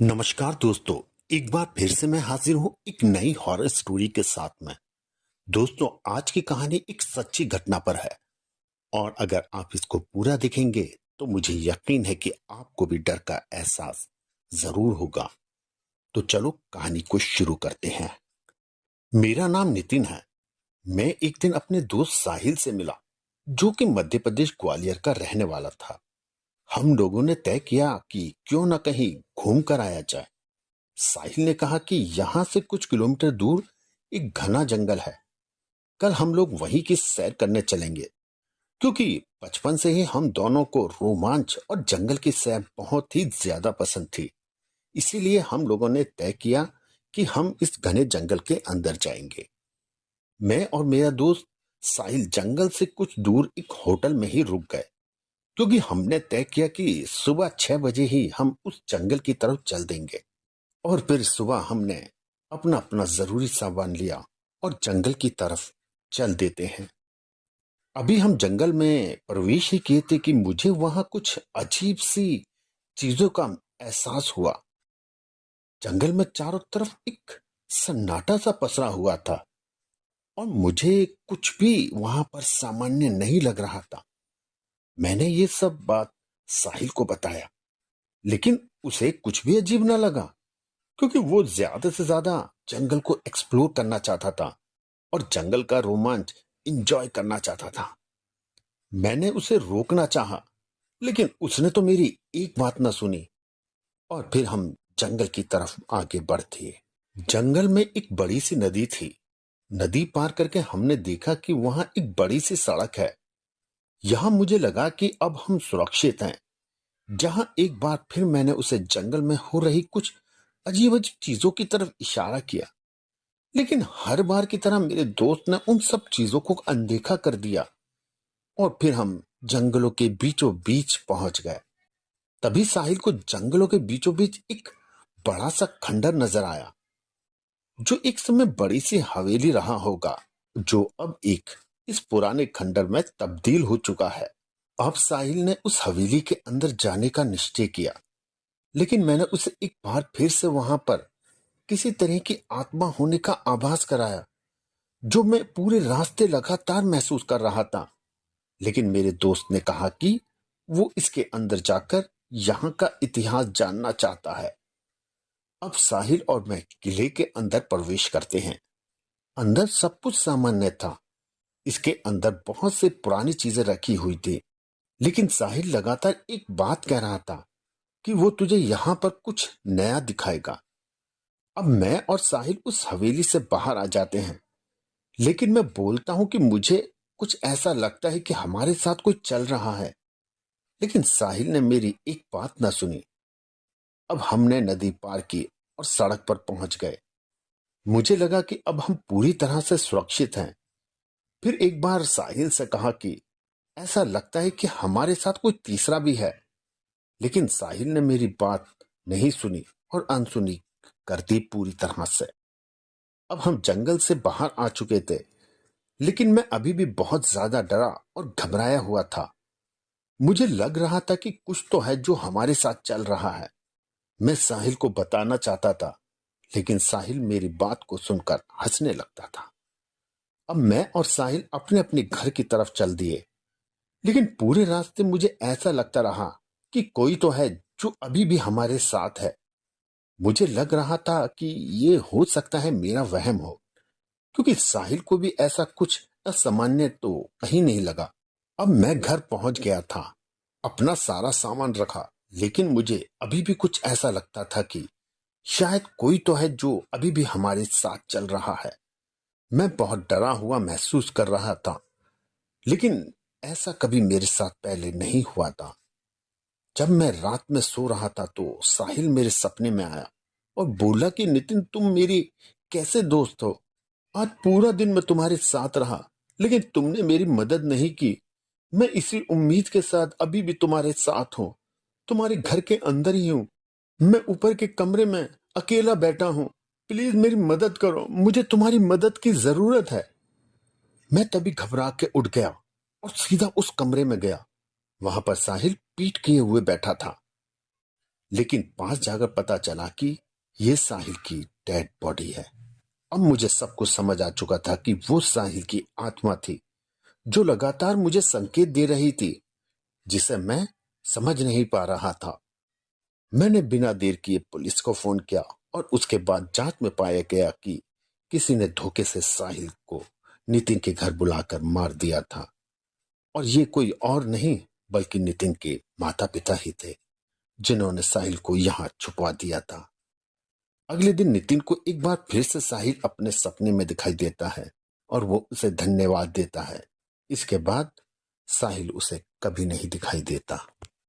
नमस्कार दोस्तों। एक बार फिर से मैं हाजिर हूं एक नई हॉरर स्टोरी के साथ में। दोस्तों, आज की कहानी एक सच्ची घटना पर है और अगर आप इसको पूरा देखेंगे तो मुझे यकीन है कि आपको भी डर का एहसास जरूर होगा। तो चलो कहानी को शुरू करते हैं। मेरा नाम नितिन है। मैं एक दिन अपने दोस्त साहिल से मिला, जो कि मध्य प्रदेश ग्वालियर का रहने वाला था। हम लोगों ने तय किया कि क्यों न कहीं घूम कर आया जाए। साहिल ने कहा कि यहाँ से कुछ किलोमीटर दूर एक घना जंगल है। कल हम लोग वहीं की सैर करने चलेंगे, क्योंकि बचपन से ही हम दोनों को रोमांच और जंगल की सैर बहुत ही ज्यादा पसंद थी। इसीलिए हम लोगों ने तय किया कि हम इस घने जंगल के अंदर जाएंगे। मैं और मेरा दोस्त साहिल जंगल से कुछ दूर एक होटल में ही रुक गए, क्योंकि हमने तय किया कि सुबह 6 बजे ही हम उस जंगल की तरफ चल देंगे। और फिर सुबह हमने अपना अपना जरूरी सामान लिया और जंगल की तरफ चल देते हैं। अभी हम जंगल में प्रवेश ही किए थे कि मुझे वहां कुछ अजीब सी चीजों का एहसास हुआ। जंगल में चारों तरफ एक सन्नाटा सा पसरा हुआ था और मुझे कुछ भी वहां पर सामान्य नहीं लग रहा था। मैंने ये सब बात साहिल को बताया, लेकिन उसे कुछ भी अजीब ना लगा, क्योंकि वो ज्यादा से ज्यादा जंगल को एक्सप्लोर करना चाहता था और जंगल का रोमांच इंजॉय करना चाहता था। मैंने उसे रोकना चाहा, लेकिन उसने तो मेरी एक बात ना सुनी और फिर हम जंगल की तरफ आगे बढ़ते। जंगल में एक बड़ी सी नदी थी। नदी पार करके हमने देखा कि वहां एक बड़ी सी सड़क है। यहां मुझे लगा कि अब हम सुरक्षित हैं। जहां एक बार फिर मैंने उसे जंगल में हो रही कुछ अजीब अजीब चीजों की तरफ इशारा किया, लेकिन हर बार की तरह मेरे दोस्त ने उन सब चीजों को अनदेखा कर दिया और फिर हम जंगलों के बीचों बीच पहुंच गए। तभी साहिल को जंगलों के बीचों बीच एक बड़ा सा खंडर नजर आया, जो एक समय बड़ी सी हवेली रहा होगा, जो अब एक इस पुराने खंडर में तब्दील हो चुका है। अब साहिल ने उस हवेली के अंदर जाने का निश्चय किया, लेकिन मैंने उसे एक बार फिर से वहां पर किसी तरह की आत्मा होने का आभास कराया, जो मैं पूरे रास्ते लगातार महसूस कर रहा था। लेकिन मेरे दोस्त ने कहा कि वो इसके अंदर जाकर यहाँ का इतिहास जानना चाहता है। अब साहिल और मैं किले के अंदर प्रवेश करते हैं। अंदर सब कुछ सामान्य था। इसके अंदर बहुत से पुरानी चीजें रखी हुई थी, लेकिन साहिल लगातार एक बात कह रहा था कि वो तुझे यहाँ पर कुछ नया दिखाएगा। अब मैं और साहिल उस हवेली से बाहर आ जाते हैं, लेकिन मैं बोलता हूं कि मुझे कुछ ऐसा लगता है कि हमारे साथ कोई चल रहा है। लेकिन साहिल ने मेरी एक बात ना सुनी। अब हमने नदी पार की और सड़क पर पहुंच गए। मुझे लगा कि अब हम पूरी तरह से सुरक्षित हैं। फिर एक बार साहिल से कहा कि ऐसा लगता है कि हमारे साथ कोई तीसरा भी है, लेकिन साहिल ने मेरी बात नहीं सुनी और अनसुनी कर दी पूरी तरह से। अब हम जंगल से बाहर आ चुके थे, लेकिन मैं अभी भी बहुत ज्यादा डरा और घबराया हुआ था। मुझे लग रहा था कि कुछ तो है जो हमारे साथ चल रहा है। मैं साहिल को बताना चाहता था, लेकिन साहिल मेरी बात को सुनकर हंसने लगता था। अब मैं और साहिल अपने अपने घर की तरफ चल दिए, लेकिन पूरे रास्ते मुझे ऐसा लगता रहा कि कोई तो है जो अभी भी हमारे साथ है। मुझे लग रहा था कि ये हो सकता है मेरा वहम हो, क्योंकि साहिल को भी ऐसा कुछ असामान्य तो कहीं नहीं लगा। अब मैं घर पहुंच गया था, अपना सारा सामान रखा, लेकिन मुझे अभी भी कुछ ऐसा लगता था कि शायद कोई तो है जो अभी भी हमारे साथ चल रहा है। मैं बहुत डरा हुआ महसूस कर रहा था, लेकिन ऐसा कभी मेरे साथ पहले नहीं हुआ था। जब मैं रात में सो रहा था तो साहिल मेरे सपने में आया और बोला कि नितिन, तुम मेरी कैसे दोस्त हो। आज पूरा दिन मैं तुम्हारे साथ रहा, लेकिन तुमने मेरी मदद नहीं की। मैं इसी उम्मीद के साथ अभी भी तुम्हारे साथ हूँ। तुम्हारे घर के अंदर ही हूँ। मैं ऊपर के कमरे में अकेला बैठा हूँ। प्लीज मेरी मदद करो, मुझे तुम्हारी मदद की जरूरत है। मैं तभी घबरा के उठ गया और सीधा उस कमरे में गया। वहां पर साहिल पीठ किए हुए बैठा था, लेकिन पास जाकर पता चला कि ये साहिल की डेड बॉडी है। अब मुझे सब कुछ समझ आ चुका था कि वो साहिल की आत्मा थी जो लगातार मुझे संकेत दे रही थी, जिसे मैं समझ नहीं पा रहा था। मैंने बिना देर किए पुलिस को फोन किया और उसके बाद जांच में पाया गया कि किसी ने धोखे से साहिल को नितिन के घर बुलाकर मार दिया था, और ये कोई और नहीं बल्कि नितिन के माता पिता ही थे जिन्होंने साहिल को यहाँ छुपवा दिया था। अगले दिन नितिन को एक बार फिर से साहिल अपने सपने में दिखाई देता है और वो उसे धन्यवाद देता है। इसके बाद साहिल उसे कभी नहीं दिखाई देता।